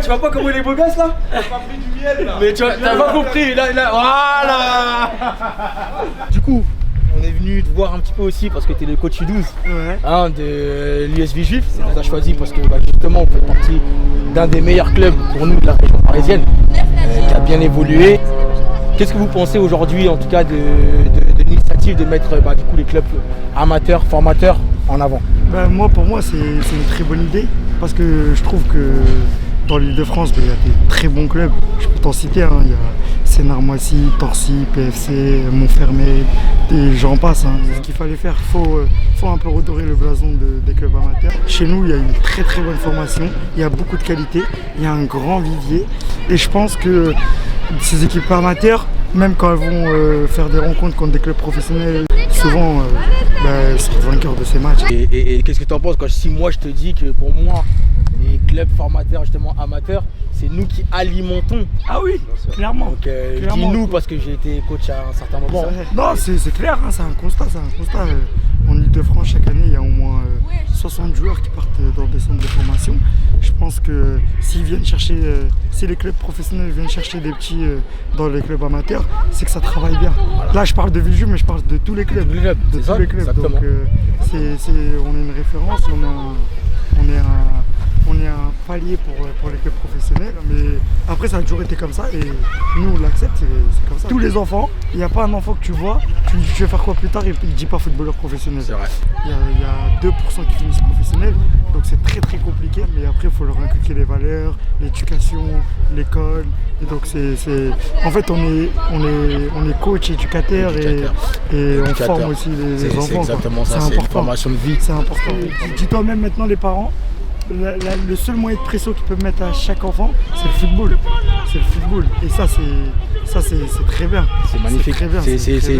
Tu vois pas comment il est beau gosse là? T'as pas pris du miel là. Mais t'as pas compris, là, voilà. Du coup, on est venu te voir un petit peu aussi parce que t'es le coach U12 hein, de l'USV Juif. C'est pour ça choisi parce que justement on fait partie d'un des meilleurs clubs pour nous de la région parisienne qui a bien évolué. Qu'est-ce que vous pensez aujourd'hui en tout cas de l'initiative de mettre du coup les clubs amateurs, formateurs en avant? Pour moi c'est une très bonne idée parce que je trouve que dans l'Île-de-France, il y a des très bons clubs. Je peux t'en citer, il y a Sénart-Moissy, Torcy, PFC, Montfermeil, et j'en passe. C'est ce qu'il fallait faire. Il faut un peu redorer le blason des clubs amateurs. Chez nous, il y a une très très bonne formation, il y a beaucoup de qualité, il y a un grand vivier. Et je pense que ces équipes amateurs, même quand elles vont faire des rencontres contre des clubs professionnels, souvent sont vainqueurs de ces matchs. Et qu'est-ce que tu en penses quand si moi je te dis que pour moi, les clubs formateurs justement amateurs, c'est nous qui alimentons. Ah oui, clairement. Donc je dis nous parce que j'ai été coach à un certain moment. Non, c'est clair, c'est un constat. En Ile-de-France, chaque année, il y a au moins 60 joueurs qui partent dans des centres de formation. Je pense que si les clubs professionnels viennent chercher des petits dans les clubs amateurs, c'est que ça travaille bien. Voilà. Là, je parle de Villejuif, mais je parle de tous les clubs. De tous les clubs. Donc, on est une référence, on est un palier pour les clubs professionnels, mais après ça a toujours été comme ça et nous on l'accepte, c'est comme ça. Tous les enfants, il n'y a pas un enfant que tu vois, tu lui dis tu veux faire quoi plus tard et il ne dit pas footballeur professionnel. C'est vrai. Il y a 2% qui finissent professionnels, donc c'est très très compliqué, mais après il faut leur inculquer les valeurs, l'éducation, l'école, et donc en fait on est coach, éducateur et on forme aussi les enfants. C'est exactement ça, c'est une formation de vie. C'est important. Dis-toi même maintenant les parents, le seul moyen de pression qu'ils peuvent mettre à chaque enfant, c'est le football. C'est le football. Et ça, c'est très bien. C'est magnifique.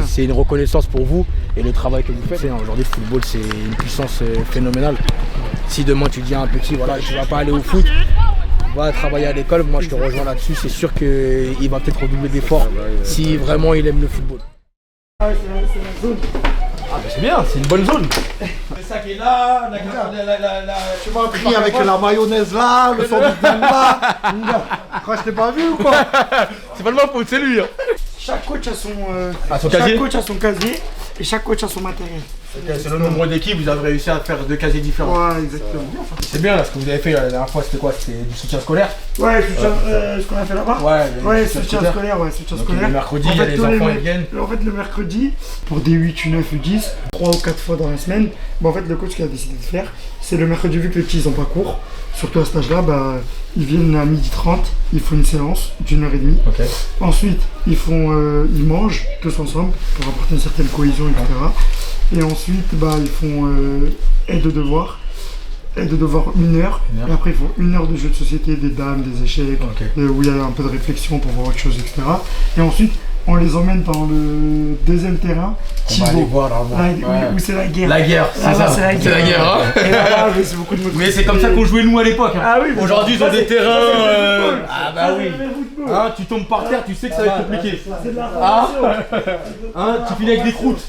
C'est une reconnaissance pour vous et le travail que vous faites. Aujourd'hui, le football, c'est une puissance phénoménale. Si demain tu dis à un petit, voilà, tu vas pas aller au foot, va travailler à l'école, moi je te rejoins là-dessus. C'est sûr qu'il va peut-être redoubler d'efforts si vraiment il aime le football. Ah ouais, c'est la zone. Ah bah c'est bien, c'est une bonne zone. Le sac est là, tu m'as pris avec la mayonnaise là, le sandwich là. Quoi, je t'ai pas vu ou quoi? C'est pas de ma faute, c'est lui. Chaque coach a son casier et chaque coach a son matériel. C'est le nombre d'équipes, vous avez réussi à faire 2 casiers différents. Ouais, exactement. C'est bien là, ce que vous avez fait la dernière fois, c'était quoi? C'était du soutien scolaire? Ouais, ce qu'on a fait là-bas. Ouais, soutien scolaire, soutien scolaire. Le mercredi, il y a les enfants qui viennent. En fait, le mercredi, pour des 8, U9, U10, 3 ou 4 fois dans la semaine, en fait, le coach qui a décidé de faire, c'est le mercredi, vu que les petits ils ont pas cours, surtout à cet âge-là, ils viennent à 12h30, ils font une séance d'1h30. Okay. Ensuite, ils mangent tous ensemble pour apporter une certaine cohésion, etc. Et ensuite, ils font aide de devoir 1 heure. Et après, ils font 1 heure de jeu de société, des dames, des échecs, où il y a un peu de réflexion pour voir autre chose, etc. Et ensuite, on les emmène dans le deuxième terrain, où c'est la guerre. La guerre, c'est ça, c'est la guerre. Hein. Et là, c'est beaucoup de mais c'est comme ça qu'on jouait nous à l'époque. Hein. Ah oui, aujourd'hui, ils ont des terrains. Ah bah oui. Hein, tu tombes par terre, tu sais que ça va être compliqué. C'est de la formation. Tu finis avec des croûtes.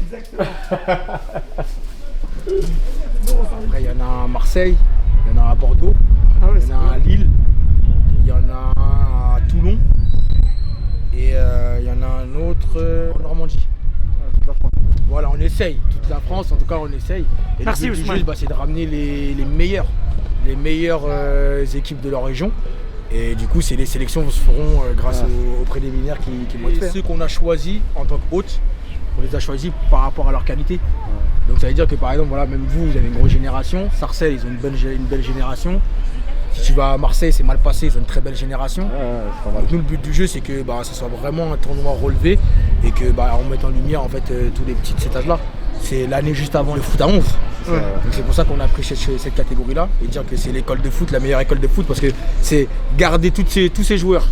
Exactement. Après, il y en a à Marseille, il y en a à Bordeaux, il y en a à Lille, il y en a à Toulon et il y en a un autre en Normandie. Voilà, on essaye, toute la France en tout cas on essaye. Et merci le but du jeu, c'est de ramener les meilleures équipes de leur région. Et du coup, les sélections se feront grâce aux préliminaires qui vont être faits. Ceux qu'on a choisis en tant qu'hôtes, on les a choisis par rapport à leur qualité. Donc ça veut dire que par exemple, voilà, même vous avez une grosse génération. Sarcelles, ils ont une belle génération. Si tu vas à Marseille, c'est mal passé, ils ont une très belle génération. Donc nous, le but du jeu, c'est que ça soit vraiment un tournoi relevé et que on mette en lumière en fait tous les petits de cet âge-là. C'est l'année juste avant le foot à 11. Donc c'est pour ça qu'on a pris cette catégorie-là et dire que c'est l'école de foot, la meilleure école de foot, parce que c'est garder tous ces joueurs,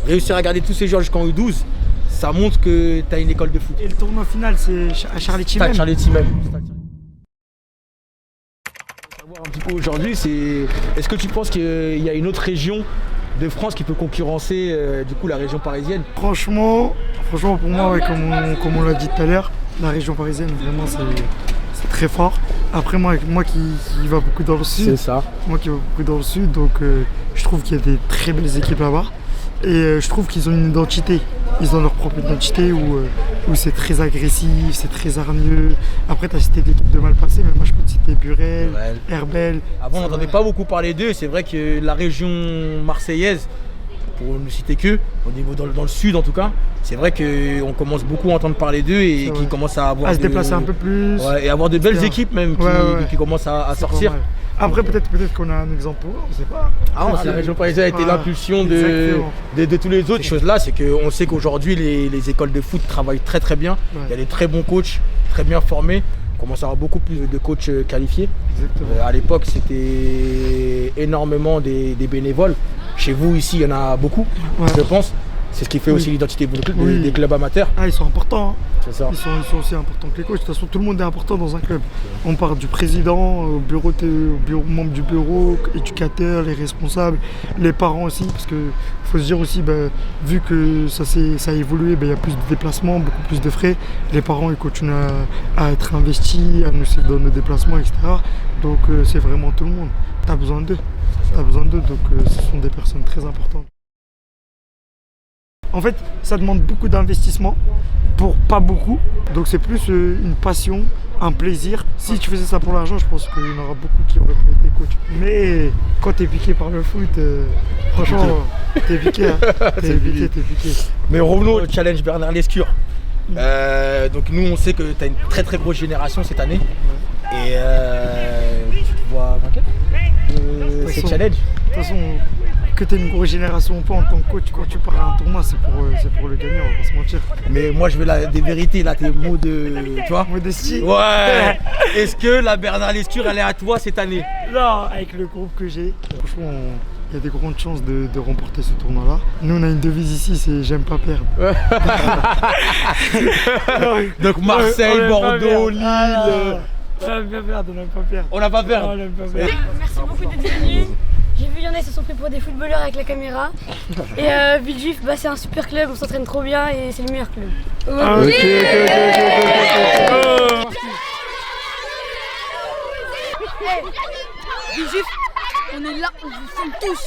réussir à garder tous ces joueurs jusqu'en U12. Ça montre que tu as une école de foot. Et le tournoi final, c'est à Charletti-Même. Charletti-Même. Savoir un petit peu aujourd'hui, est-ce que tu penses qu'il y a une autre région de France qui peut concurrencer du coup la région parisienne? Franchement pour moi, ouais, comme on l'a dit tout à l'heure, la région parisienne, vraiment, c'est très fort. Après, moi qui va beaucoup dans le sud, C'est ça. moi qui va beaucoup dans le sud, donc je trouve qu'il y a des très belles équipes là-bas. Et je trouve qu'ils ont une identité. Ils ont leur propre identité où c'est très agressif, c'est très hargneux. Après, tu as cité l'équipe de Malpassé, mais moi je peux te citer Burel, Herbel. Avant, on n'entendait pas beaucoup parler d'eux. C'est vrai que la région marseillaise, pour ne citer que, au niveau dans le sud en tout cas, c'est vrai qu'on commence beaucoup à entendre parler d'eux et qui commencent à avoir. À se déplacer un peu plus. Ouais, et avoir de belles équipes même qui commencent à sortir. Après, peut-être qu'on a un exemple pour eux, on ne sait pas. La région parisienne a été l'impulsion de tous les autres. Ces choses-là, c'est qu'on sait qu'aujourd'hui, les écoles de foot travaillent très très bien. Ouais. Il y a des très bons coachs, très bien formés. On commence à avoir beaucoup plus de coachs qualifiés. À l'époque, c'était énormément des bénévoles. Chez vous, ici, il y en a beaucoup, je pense. C'est ce qui fait aussi l'identité des clubs amateurs. Ah, ils sont importants. Hein. C'est ça. Ils sont aussi importants que les coachs. De toute façon, tout le monde est important dans un club. On part du président, membre du bureau, éducateurs, les responsables, les parents aussi. Parce qu'il faut se dire aussi, vu que ça a évolué, il y a plus de déplacements, beaucoup plus de frais. Les parents ils continuent à être investis, à nous suivre dans nos déplacements, etc. Donc c'est vraiment tout le monde. Tu as besoin d'eux. Donc ce sont des personnes très importantes. En fait, ça demande beaucoup d'investissement pour pas beaucoup. Donc c'est plus une passion, un plaisir. Si tu faisais ça pour l'argent, je pense qu'il y en aura beaucoup qui auraient pu être coach. Mais quand t'es piqué par le foot, franchement, t'es piqué. Hein. T'es piqué. Mais revenons au challenge Bernard Lescure. Donc nous, on sait que tu as une très très grosse génération cette année. Et tu te vois vainqueur ces challenges. De toute façon, que tu aies une grosse génération ou pas en tant que coach, quand tu pars à un tournoi, c'est pour le gagner, on va pas se mentir. Mais moi je veux des vérités, là, tes mots de. Tu vois, modestie. Ouais. Est-ce que la Bernard Lescure elle est à toi cette année? Non, avec le groupe que j'ai, franchement, il y a des grandes chances de remporter ce tournoi-là. Nous on a une devise ici, c'est j'aime pas perdre. Donc Marseille, Bordeaux, Lille. On n'aime pas perdre, on n'aime pas perdre. On n'a pas perdre. Merci beaucoup d'être venu. J'ai vu, il y en a qui se sont pris pour des footballeurs avec la caméra. Et Villejuif, c'est un super club, on s'entraîne trop bien et c'est le meilleur club. Villejuif, on est là, on vous filme tous.